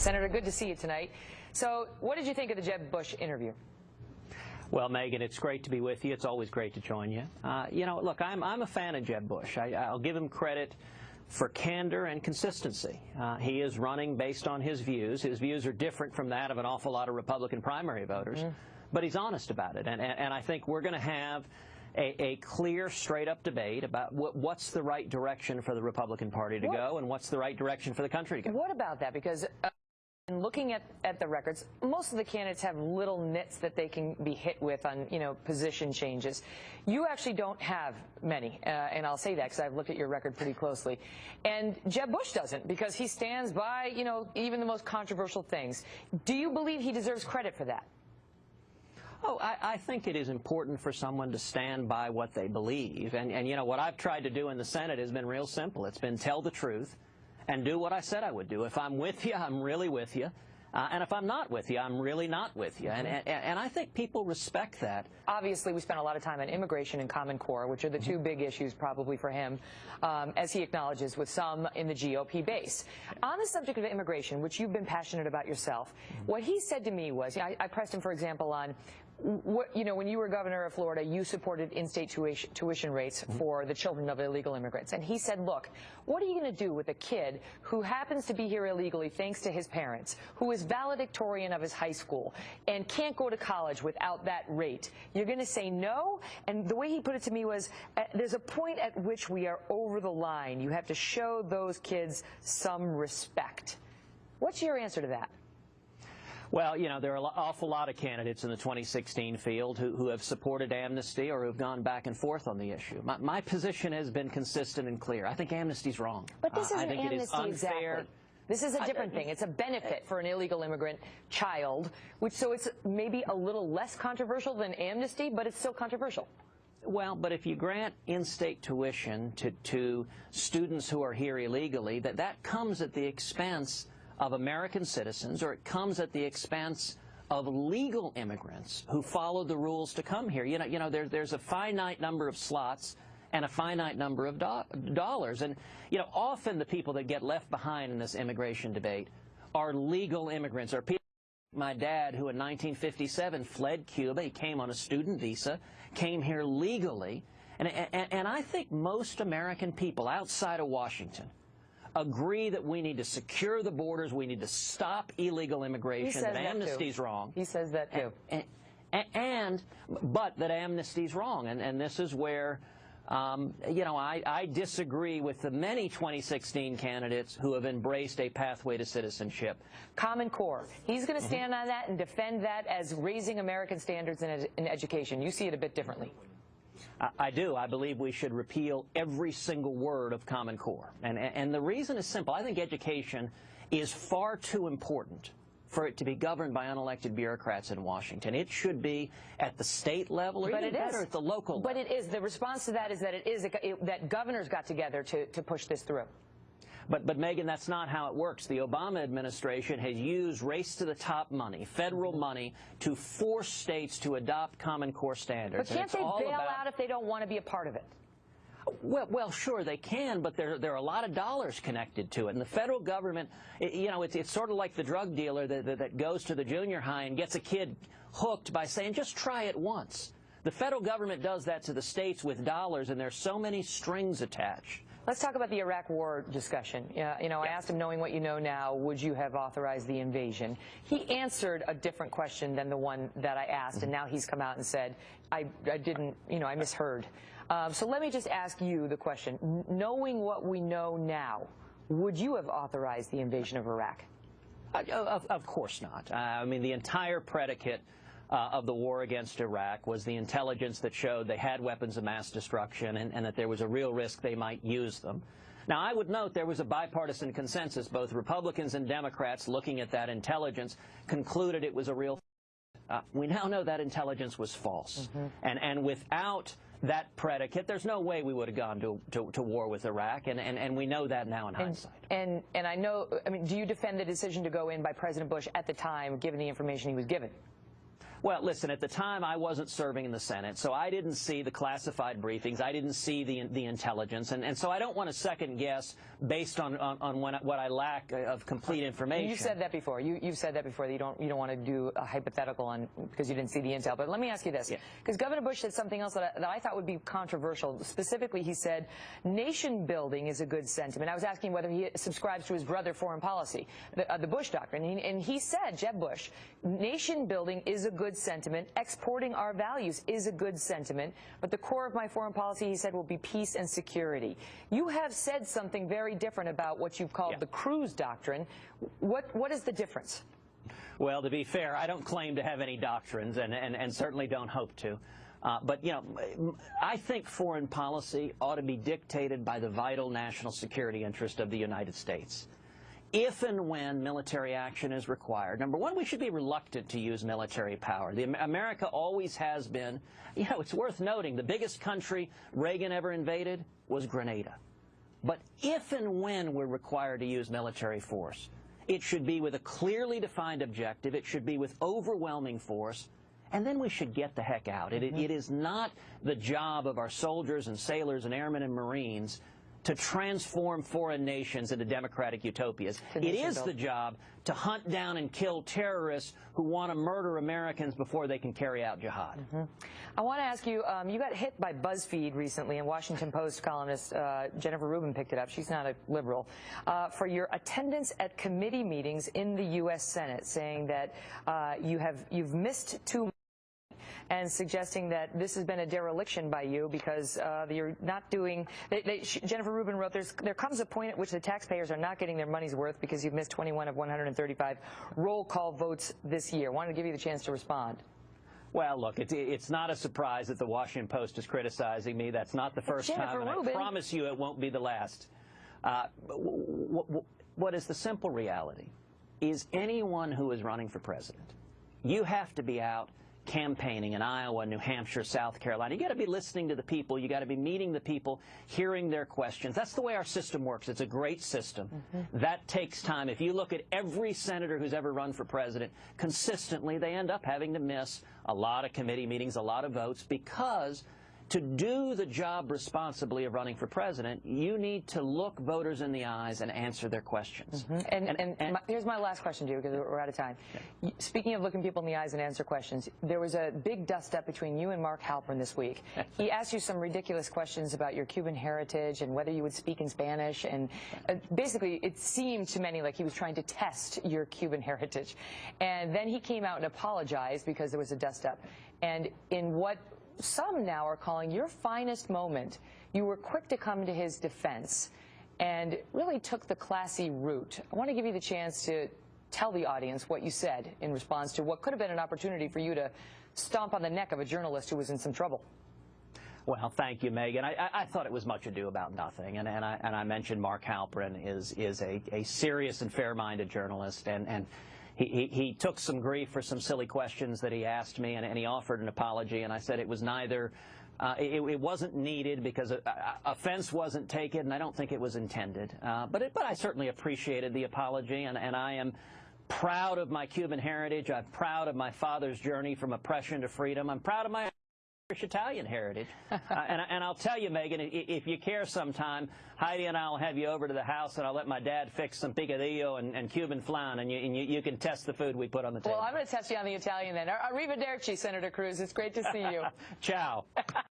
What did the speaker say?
Senator, good to see you tonight. So what did you think of the Jeb Bush interview? Well, Megyn, it's great to be with you. It's always great to join you. Look, I'm a fan of Jeb Bush. I'll give him credit for candor and consistency. He is running based on his views. His views are different from that of an awful lot of Republican primary voters, but he's honest about it. And I think we're going to have a clear, straight-up debate about what's the right direction for the Republican Party to go and what's the right direction for the country to go. What about that? Because in looking at the records, most of the candidates have little nits that they can be hit with on, position changes. You actually don't have many, and I'll say that because I've looked at your record pretty closely. And Jeb Bush doesn't, because he stands by, even the most controversial things. Do you believe he deserves credit for that? Oh, I think it is important for someone to stand by what they believe. And what I've tried to do in the Senate has been real simple. It's been tell the truth and do what I said I would do. If I'm with you, I'm really with you. And if I'm not with you, I'm really not with you. And I think people respect that. Obviously, we spent a lot of time on immigration and Common Core, which are the two big issues probably for him, as he acknowledges, with some in the GOP base. On the subject of immigration, which you've been passionate about yourself, what he said to me was, I pressed him, for example, on when you were governor of Florida, you supported in-state tuition rates for the children of illegal immigrants. And he said, look, what are you going to do with a kid who happens to be here illegally thanks to his parents, who is valedictorian of his high school and can't go to college without that rate? You're going to say no? And the way he put it to me was, there's a point at which we are over the line. You have to show those kids some respect. What's your answer to that? Well, there are an awful lot of candidates in the 2016 field who have supported amnesty or who have gone back and forth on the issue. My position has been consistent and clear. I think amnesty's wrong. But this isn't amnesty exactly. This is a different thing. It's a benefit for an illegal immigrant child, so it's maybe a little less controversial than amnesty, but it's still controversial. Well, but if you grant in-state tuition to students who are here illegally, that comes at the expense of American citizens, or it comes at the expense of legal immigrants who follow the rules to come here. There's a finite number of slots and a finite number of dollars. And, often the people that get left behind in this immigration debate are legal immigrants, or people like my dad, who in 1957 fled Cuba. He came on a student visa, came here legally. And I think most American people outside of Washington agree that we need to secure the borders, we need to stop illegal immigration, that amnesty's wrong. He says that too. But that amnesty's wrong, and this is where, I disagree with the many 2016 candidates who have embraced a pathway to citizenship. Common Core. He's going to stand on that and defend that as raising American standards in education. You see it a bit differently. I do. I believe we should repeal every single word of Common Core. And the reason is simple. I think education is far too important for it to be governed by unelected bureaucrats in Washington. It should be at the state level, or even better, at the local level. But it is. The response to that is that that governors got together to push this through. But Megyn, that's not how it works. The Obama administration has used race-to-the-top money, federal money, to force states to adopt Common Core standards. But can't they bail out if they don't want to be a part of it? Well, sure, they can, but there are a lot of dollars connected to it. And the federal government, it's sort of like the drug dealer that goes to the junior high and gets a kid hooked by saying, just try it once. The federal government does that to the states with dollars, and there's so many strings attached. Let's talk about the Iraq war discussion. I asked him, knowing what you know now, would you have authorized the invasion? He answered a different question than the one that I asked, and now he's come out and said, I didn't, I misheard. So let me just ask you the question. Knowing what we know now, would you have authorized the invasion of Iraq? Of course not. I mean, the entire predicate of the war against Iraq was the intelligence that showed they had weapons of mass destruction and that there was a real risk they might use them. Now, I would note there was a bipartisan consensus. Both Republicans and Democrats, looking at that intelligence, concluded it was a real we now know that intelligence was false. And without that predicate, there's no way we would have gone to war with Iraq, and we know that now in hindsight. And I know, do you defend the decision to go in by President Bush at the time, given the information he was given? Well, listen, at the time I wasn't serving in the Senate, so I didn't see the classified briefings. I didn't see the intelligence, and so I don't want to second guess based on what I lack of complete information. You've said that before. You've said that before. That you don't want to do a hypothetical on because you didn't see the intel. But let me ask you this, because Governor Bush said something else that I thought would be controversial. Specifically, he said nation building is a good sentiment. I was asking whether he subscribes to his brother foreign policy, the Bush doctrine, and he said, Jeb Bush, nation building is a good sentiment. Exporting our values is a good sentiment. But the core of my foreign policy, he said, will be peace and security. You have said something very different about what you've called the Cruz doctrine. What is the difference? Well, to be fair, I don't claim to have any doctrines and certainly don't hope to. But, you know, I think foreign policy ought to be dictated by the vital national security interest of the United States. If and when military action is required, number one, we should be reluctant to use military power. America always has been. You know, it's worth noting the biggest country Reagan ever invaded was Grenada. But if and when we're required to use military force, it should be with a clearly defined objective. It should be with overwhelming force. And then we should get the heck out. It is not the job of our soldiers and sailors and airmen and Marines to transform foreign nations into democratic utopias. It is the job to hunt down and kill terrorists who want to murder Americans before they can carry out jihad. I want to ask you, you got hit by BuzzFeed recently, and Washington Post columnist Jennifer Rubin picked it up. She's not a liberal. For your attendance at committee meetings in the U.S. Senate, saying that you've missed too, and suggesting that this has been a dereliction by you because you're not doing. Jennifer Rubin wrote, there comes a point at which the taxpayers are not getting their money's worth because you've missed 21 of 135 roll call votes this year. Wanted to give you the chance to respond. Well, look, it's not a surprise that the Washington Post is criticizing me. That's not the first time, and I promise you it won't be the last. What is the simple reality is anyone who is running for president, you have to be out campaigning in Iowa, New Hampshire, South Carolina. You got to be listening to the people. You got to be meeting the people, hearing their questions. That's the way our system works. It's a great system. That takes time. If you look at every senator who's ever run for president, consistently they end up having to miss a lot of committee meetings, a lot of votes, because to do the job responsibly of running for president, you need to look voters in the eyes and answer their questions. Here's my last question to you, because we're out of time. Speaking of looking people in the eyes and answer questions, there was a big dust-up between you and Mark Halperin this week. He asked you some ridiculous questions about your Cuban heritage and whether you would speak in Spanish, and basically it seemed to many like he was trying to test your Cuban heritage. And then he came out and apologized because there was a dust-up. And in what some now are calling your finest moment, you were quick to come to his defense and really took the classy route. I want to give you the chance to tell the audience what you said in response to what could have been an opportunity for you to stomp on the neck of a journalist who was in some trouble. Well, thank you, Megan. I thought it was much ado about nothing, and I mentioned Mark Halperin is a serious and fair-minded journalist, and he took some grief for some silly questions that he asked me, and he offered an apology, and I said it was neither, it wasn't needed because offense wasn't taken, and I don't think it was intended. But I certainly appreciated the apology, and I am proud of my Cuban heritage. I'm proud of my father's journey from oppression to freedom. I'm proud of my Italian heritage. And I'll tell you, Megan, if you care sometime, Heidi and I will have you over to the house, and I'll let my dad fix some picadillo and Cuban flan, and you can test the food we put on the table. Well, I'm going to test you on the Italian then. Arrivederci, Senator Cruz. It's great to see you. Ciao.